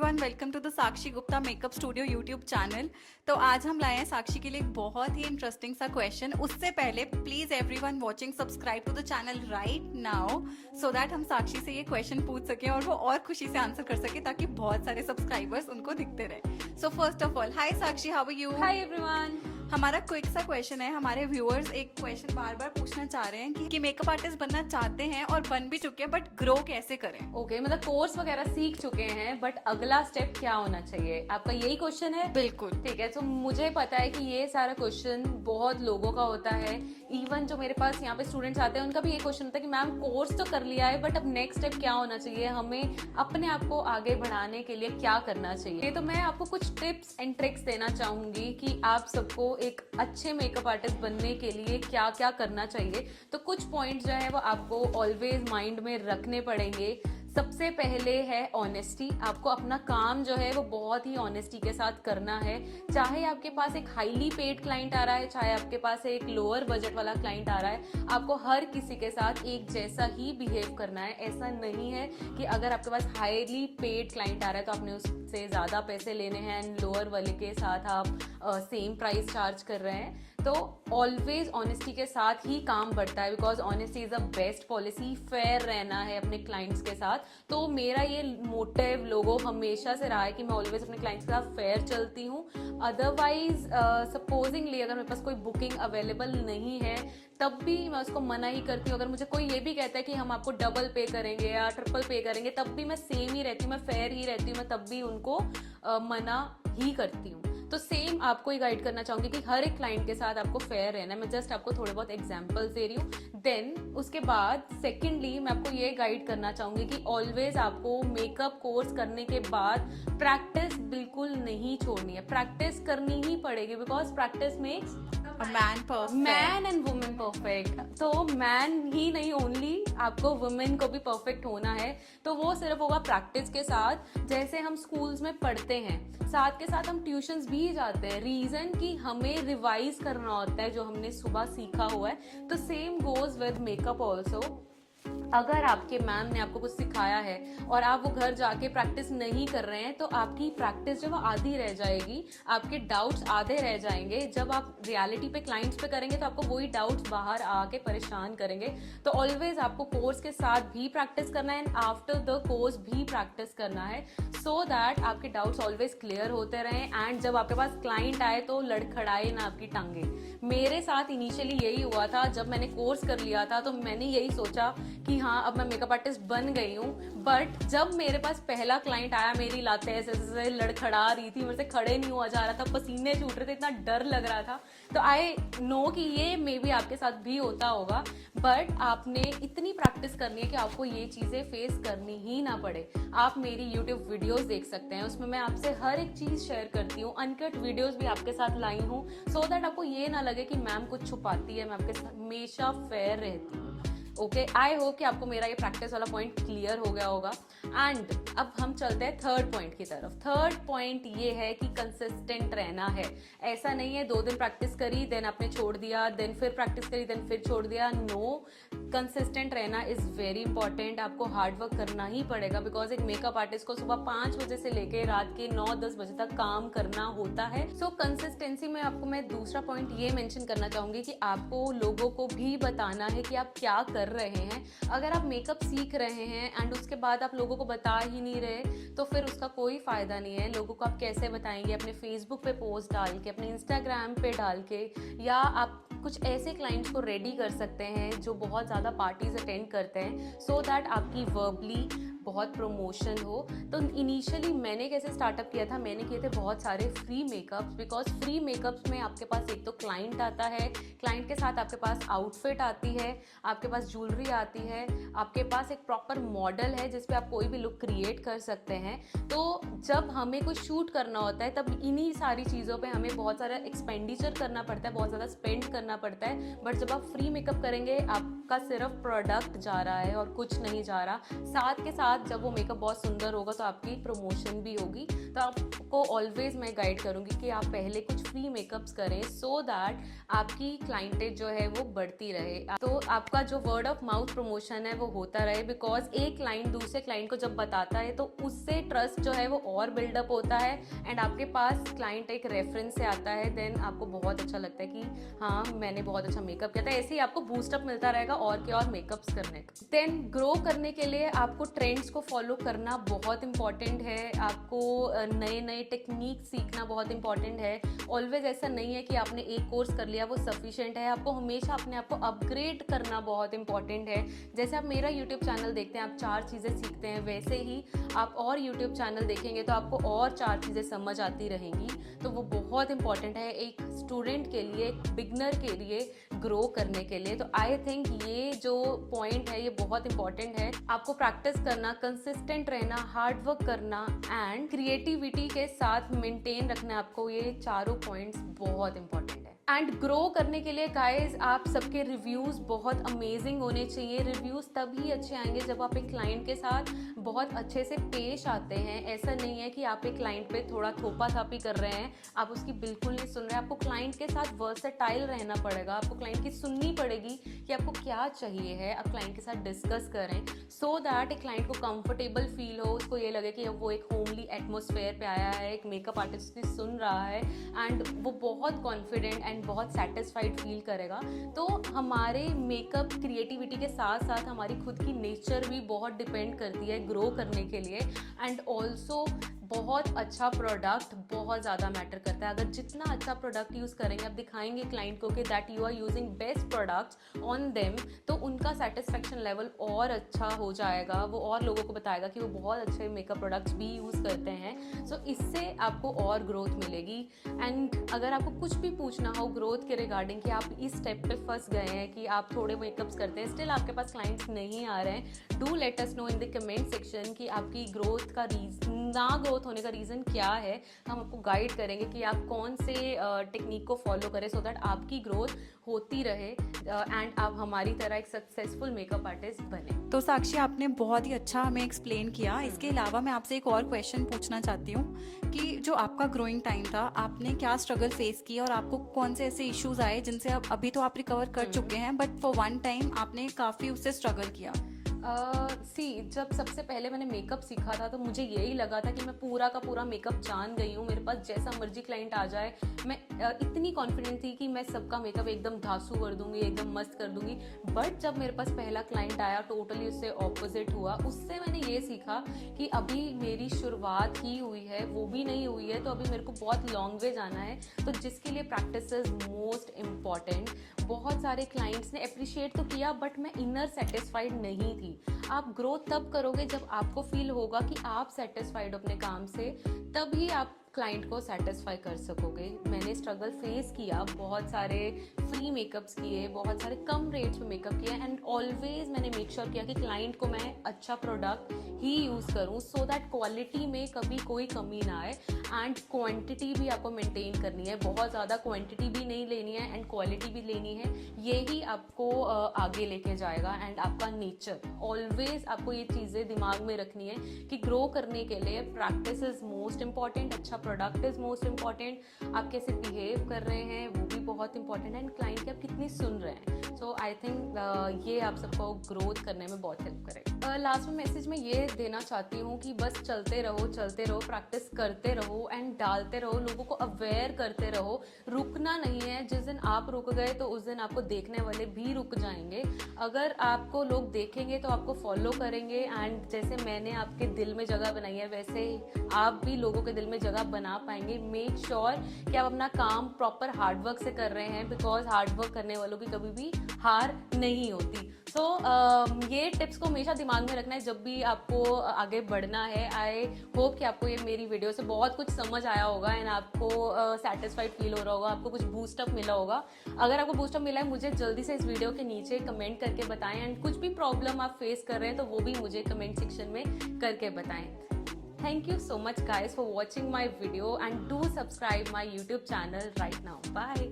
Everyone, welcome to the Sakshi Gupta makeup studio YouTube channel. तो आज हम लाए हैं साक्षी के लिए एक बहुत ही इंटरेस्टिंग सा क्वेश्चन। उससे पहले please everyone watching subscribe to the channel right now so that हम साक्षी से ये क्वेश्चन पूछ सकें और वो और खुशी से आंसर कर सके ताकि बहुत सारे सब्सक्राइबर्स उनको दिखते रहे। So first of all, hi Sakshi, how are you? Hi everyone. हमारा क्विक सा क्वेश्चन है। हमारे व्यूअर्स एक क्वेश्चन बार बार पूछना चाह रहे हैं कि मेकअप आर्टिस्ट बनना चाहते हैं और बन भी चुके हैं, बट ग्रो कैसे करें? ओके, मतलब कोर्स वगैरह सीख चुके हैं बट अगला स्टेप क्या होना चाहिए, आपका यही क्वेश्चन है? बिल्कुल ठीक है। तो मुझे पता है कि ये सारा क्वेश्चन बहुत लोगों का होता है। इवन जो मेरे पास यहाँ पे स्टूडेंट्स आते हैं उनका भी ये क्वेश्चन होता है कि मैम कोर्स तो कर लिया है बट अब नेक्स्ट स्टेप क्या होना चाहिए, हमें अपने आप को आगे बढ़ाने के लिए क्या करना चाहिए। तो मैं आपको कुछ टिप्स एंड ट्रिक्स देना चाहूंगी कि आप सबको एक अच्छे मेकअप आर्टिस्ट बनने के लिए क्या क्या करना चाहिए। तो कुछ पॉइंट जो है वो आपको ऑलवेज माइंड में रखने पड़ेंगे। सबसे पहले है ऑनेस्टी। आपको अपना काम जो है वो बहुत ही ऑनेस्टी के साथ करना है। चाहे आपके पास एक हाईली पेड क्लाइंट आ रहा है, चाहे आपके पास एक लोअर बजट वाला क्लाइंट आ रहा है, आपको हर किसी के साथ एक जैसा ही बिहेव करना है। ऐसा नहीं है कि अगर आपके पास हाईली पेड क्लाइंट आ रहा है तो आपने उससे ज़्यादा पैसे लेने हैं एंड लोअर वाले के साथ आप सेम प्राइस चार्ज कर रहे हैं। तो ऑलवेज ऑनेस्टी के साथ ही काम बढ़ता है, because honesty is a best policy. Fair रहना है अपने क्लाइंट्स के साथ। तो मेरा ये मोटिव लोगों हमेशा से रहा है कि मैं ऑलवेज अपने क्लाइंट्स के साथ फेयर चलती हूँ। अदरवाइज सपोजिंगली अगर मेरे पास कोई बुकिंग अवेलेबल नहीं है तब भी मैं उसको मना ही करती हूँ। अगर मुझे कोई ये भी कहता है कि हम आपको डबल पे करेंगे या ट्रिपल पे करेंगे तब भी मैं सेम ही रहती हूँ, मैं फेयर ही रहती हूँ, मैं तब भी उनको मना ही करती हूँ। तो सेम आपको ही गाइड करना चाहूंगी कि हर एक क्लाइंट के साथ आपको फेयर रहना है। मैं जस्ट आपको थोड़े बहुत एग्जांपल्स दे रही हूँ। देन उसके बाद सेकेंडली मैं आपको ये गाइड करना चाहूंगी कि ऑलवेज आपको मेकअप कोर्स करने के बाद प्रैक्टिस बिल्कुल नहीं छोड़नी है। प्रैक्टिस करनी ही पड़ेगी because practice makes man and women perfect. तो मैन ही नहीं, ओनली आपको वुमेन को भी परफेक्ट होना है। तो वो सिर्फ होगा प्रैक्टिस के साथ। जैसे हम स्कूल्स में पढ़ते हैं, साथ के साथ हम ट्यूशंस भी जाते हैं। रीजन कि हमें रिवाइज करना होता है जो हमने सुबह सीखा हुआ है। तो same goes with makeup also. अगर आपके मैम ने आपको कुछ सिखाया है और आप वो घर जाके प्रैक्टिस नहीं कर रहे हैं तो आपकी प्रैक्टिस जो वो आधी रह जाएगी, आपके डाउट्स आधे रह जाएंगे। जब आप रियलिटी पे क्लाइंट्स पे करेंगे तो आपको वही डाउट्स बाहर आके परेशान करेंगे। तो ऑलवेज आपको कोर्स के साथ भी प्रैक्टिस करना है एंड आफ्टर द कोर्स भी प्रैक्टिस करना है, सो दैट आपके डाउट्स ऑलवेज क्लियर होते रहें एंड जब आपके पास क्लाइंट आए तो लड़खड़ाए ना आपकी टांगे। मेरे साथ इनिशियली यही हुआ था। जब मैंने कोर्स कर लिया था तो मैंने यही सोचा कि हाँ अब मैं मेकअप आर्टिस्ट बन गई हूँ, बट जब मेरे पास पहला क्लाइंट आया, मेरी लातें ऐसे लड़खड़ा रही थी, मेरे से खड़े नहीं हुआ जा रहा था, पसीने छूट रहे थे, इतना डर लग रहा था। तो आई नो कि ये मे बी आपके साथ भी होता होगा, बट आपने इतनी प्रैक्टिस करनी है कि आपको ये चीज़ें फेस करनी ही ना पड़े। आप मेरी यूट्यूब वीडियोस देख सकते हैं, उसमें मैं आपसे हर एक चीज़ शेयर करती हूँ। अनकट वीडियोस भी आपके साथ लाई हूँ सो दैट आपको ये ना लगे कि मैम कुछ छुपाती है। मैं आपके साथ हमेशा फेयर रहती हूँ। ओके, आई होप कि आपको मेरा ये प्रैक्टिस वाला पॉइंट क्लियर हो गया होगा। एंड अब हम चलते हैं थर्ड पॉइंट की तरफ। थर्ड पॉइंट ये है कि कंसिस्टेंट रहना है। ऐसा नहीं है 2 दिन प्रैक्टिस करी देन आपने छोड़ दिया, देन फिर प्रैक्टिस करी देन फिर छोड़ दिया। नो, कंसिस्टेंट रहना इज वेरी इंपॉर्टेंट। आपको हार्डवर्क करना ही पड़ेगा बिकॉज एक मेकअप आर्टिस्ट को सुबह 5 बजे से लेके रात के 9-10 बजे तक काम करना होता है। सो कंसिस्टेंसी में आपको मैं दूसरा पॉइंट ये मेंशन करना चाहूंगी कि आपको लोगों को भी बताना है कि आप क्या कर रहे हैं। अगर आप मेकअप सीख रहे हैं एंड उसके बाद आप लोगों को बता ही नहीं रहे तो फिर उसका कोई फायदा नहीं है। लोगों को आप कैसे बताएंगे? अपने फेसबुक पे पोस्ट डाल के, अपने इंस्टाग्राम पे डाल के, या आप कुछ ऐसे क्लाइंट्स को रेडी कर सकते हैं जो बहुत ज़्यादा पार्टीज अटेंड करते हैं सो दैट आपकी वर्बली बहुत प्रमोशन हो। तो इनिशियली मैंने कैसे स्टार्टअप किया था, मैंने किए थे बहुत सारे free makeups. Because free makeups में आपके पास एक तो क्लाइंट आता है, क्लाइंट के साथ आपके पास आउटफिट आती है, आपके पास ज्वेलरी आती है, आपके पास एक प्रॉपर मॉडल है जिस पे आप कोई भी लुक क्रिएट कर सकते हैं। तो जब हमें कुछ शूट करना होता है तब इन्हीं सारी चीज़ों पे हमें बहुत सारा एक्सपेंडिचर करना पड़ता है, बहुत ज़्यादा स्पेंड करना पड़ता है। बट जब आप फ्री मेकअप करेंगे, आप आपका सिर्फ प्रोडक्ट जा रहा है और कुछ नहीं जा रहा। साथ के साथ जब वो मेकअप बहुत सुंदर होगा तो आपकी प्रमोशन भी होगी। तो आपको ऑलवेज मैं गाइड करूँगी कि आप पहले कुछ फ्री मेकअप्स करें सो दैट आपकी क्लाइंटेज जो है वो बढ़ती रहे, तो आपका जो वर्ड ऑफ माउथ प्रमोशन है वो होता रहे। बिकॉज एक क्लाइंट दूसरे क्लाइंट को जब बताता है तो उससे ट्रस्ट जो है वो और बिल्डअप होता है एंड आपके पास क्लाइंट एक रेफरेंस से आता है, देन आपको बहुत अच्छा लगता है कि हाँ मैंने बहुत अच्छा मेकअप किया था। ऐसे ही आपको बूस्टअप मिलता रहेगा और के और मेकअप्स करने का। देन ग्रो करने के लिए आपको ट्रेंड्स को फॉलो करना बहुत इंपॉर्टेंट है, आपको नए नए टेक्निक सीखना बहुत इंपॉर्टेंट है। ऑलवेज ऐसा नहीं है कि आपने एक कोर्स कर लिया वो सफिशिएंट है, आपको हमेशा अपने आप को अपग्रेड करना बहुत इंपॉर्टेंट है। जैसे आप मेरा यूट्यूब चैनल देखते हैं, आप 4 चीज़ें सीखते हैं, वैसे ही आप और यूट्यूब चैनल देखेंगे तो आपको और 4 चीज़ें समझ आती रहेंगी। तो वो बहुत इंपॉर्टेंट है एक स्टूडेंट के लिए, एक बिगनर के लिए ग्रो करने के लिए। तो आई थिंक ये जो पॉइंट है ये बहुत इंपॉर्टेंट है। आपको प्रैक्टिस करना, कंसिस्टेंट रहना, हार्ड वर्क करना एंड क्रिएटिविटी के साथ मेंटेन रखना, आपको ये चारों पॉइंट्स बहुत इंपॉर्टेंट है। एंड ग्रो करने के लिए गाइज आप सबके रिव्यूज़ बहुत अमेजिंग होने चाहिए। रिव्यूज़ तभी अच्छे आएंगे जब आप एक क्लाइंट के साथ बहुत अच्छे से पेश आते हैं। ऐसा नहीं है कि आप एक क्लाइंट पे थोड़ा थोपा थापी कर रहे हैं, आप उसकी बिल्कुल नहीं सुन रहे। आपको क्लाइंट के साथ वर्सेटाइल रहना पड़ेगा, आपको क्लाइंट की सुननी पड़ेगी कि आपको क्या चाहिए है। आप क्लाइंट के साथ डिस्कस करें सो दैट एक क्लाइंट को कंफर्टेबल फील हो, उसको ये लगे कि वो एक होमली एटमोसफेयर पे आया है, एक मेकअप आर्टिस्ट की सुन रहा है एंड वो बहुत कॉन्फिडेंट एंड बहुत सेटिस्फाइड फील करेगा। तो हमारे मेकअप क्रिएटिविटी के साथ साथ हमारी खुद की नेचर भी बहुत डिपेंड करती है ग्रो करने के लिए। एंड ऑल्सो बहुत अच्छा प्रोडक्ट बहुत ज़्यादा मैटर करता है। अगर जितना अच्छा प्रोडक्ट यूज़ करेंगे, आप दिखाएंगे क्लाइंट को कि that you are using best products on them, तो उनका सेटिस्फेक्शन लेवल और अच्छा हो जाएगा। वो और लोगों को बताएगा कि वो बहुत अच्छे मेकअप प्रोडक्ट्स भी यूज़ करते हैं। सो इससे आपको और ग्रोथ मिलेगी। एंड अगर आपको कुछ भी पूछना हो ग्रोथ के रिगार्डिंग कि आप इस स्टेप पे फंस गए हैं कि आप थोड़े मेकअप्स करते हैं, स्टिल आपके पास क्लाइंट्स नहीं आ रहे हैं, do let us know in the comment section कि आपकी ग्रोथ का ना ग्रोथ होने का रीज़न क्या है। हम आपको गाइड करेंगे कि आप कौन से टेक्निक को फॉलो करें सो दैट आपकी ग्रोथ होती रहे एंड आप हमारी तरह एक सक्सेसफुल मेकअप आर्टिस्ट बने। तो साक्षी आपने बहुत ही अच्छा हमें एक्सप्लेन किया। इसके अलावा मैं आपसे एक और क्वेश्चन पूछना चाहती हूँ कि जो आपका ग्रोइंग टाइम था, आपने क्या स्ट्रगल फेस किया और आपको कौन से ऐसे इश्यूज आए जिनसे आप अभी तो आप रिकवर कर चुके हैं, बट फॉर वन टाइम आपने काफ़ी उससे स्ट्रगल किया? जब सबसे पहले मैंने मेकअप सीखा था तो मुझे यही लगा था कि मैं पूरा का पूरा मेकअप जान गई हूँ, मेरे पास जैसा मर्जी क्लाइंट आ जाए मैं इतनी कॉन्फिडेंट थी कि मैं सबका मेकअप एकदम धांसू कर दूंगी, एकदम मस्त कर दूंगी। बट जब मेरे पास पहला क्लाइंट आया टोटली उससे ऑपोजिट हुआ। उससे मैंने ये सीखा कि अभी मेरी शुरुआत ही हुई है, वो भी नहीं हुई है, तो अभी मेरे को बहुत लॉन्ग वे जाना है। तो जिसके लिए प्रैक्टिस इज मोस्ट इम्पॉर्टेंट। बहुत सारे क्लाइंट्स ने अप्रिशिएट तो किया बट मैं इनर सेटिस्फाइड नहीं थी। आप ग्रोथ तब करोगे जब आपको फील होगा कि आप सेटिस्फाइड अपने काम से, तभी आप क्लाइंट को सेटिस्फाई कर सकोगे। मैंने स्ट्रगल फेस किया, बहुत सारे फ्री मेकअप्स किए, बहुत सारे कम रेट्स पे मेकअप किए एंड ऑलवेज मैंने मेक श्योर किया कि क्लाइंट को मैं अच्छा प्रोडक्ट ही यूज़ करूँ सो दैट क्वालिटी में कभी कोई कमी ना आए एंड क्वांटिटी भी आपको मेंटेन करनी है। बहुत ज़्यादा क्वांटिटी भी नहीं लेनी है एंड क्वालिटी भी लेनी है। यही आपको आगे लेके जाएगा एंड आपका नेचर। ऑलवेज आपको ये चीज़ें दिमाग में रखनी है कि ग्रो करने के लिए प्रैक्टिस इज़ मोस्ट इंपॉर्टेंट, अच्छा प्रोडक्ट इज़ मोस्ट इंपॉर्टेंट, आप कैसे बिहेव कर रहे हैं वो भी बहुत इंपॉर्टेंट है एंड क्लाइंट की आप कितनी सुन रहे हैं। सो आई थिंक ये आप सबको ग्रोथ करने में बहुत हेल्प करेगा। लास्ट में मैसेज में ये देना चाहती हूँ कि बस चलते रहो, प्रैक्टिस करते रहो एंड डालते रहो, लोगों को अवेयर करते रहो, रुकना नहीं है। जिस दिन आप रुक गए तो उस दिन आपको देखने वाले भी रुक जाएंगे। अगर आपको लोग देखेंगे तो आपको फॉलो करेंगे एंड जैसे मैंने आपके दिल में जगह बनाई है वैसे आप भी लोगों के दिल में जगह बना पाएंगे। मेक श्योर कि आप अपना काम प्रॉपर हार्डवर्क से कर रहे हैं बिकॉज हार्डवर्क करने वालों की कभी भी हार नहीं होती। तो ये टिप्स को हमेशा दिमाग में रखना है जब भी आपको आगे बढ़ना है। आई होप कि आपको ये मेरी वीडियो से बहुत कुछ समझ आया होगा एंड आपको सेटिस्फाइड फील हो रहा होगा, आपको कुछ बूस्टअप मिला होगा। अगर आपको बूस्टअप मिला है मुझे जल्दी से इस वीडियो के नीचे कमेंट करके बताएं एंड कुछ भी प्रॉब्लम आप फेस कर रहे हैं तो वो भी मुझे कमेंट सेक्शन में करके बताएं। Thank you so much guys for watching my video and do subscribe my YouTube channel right now. Bye.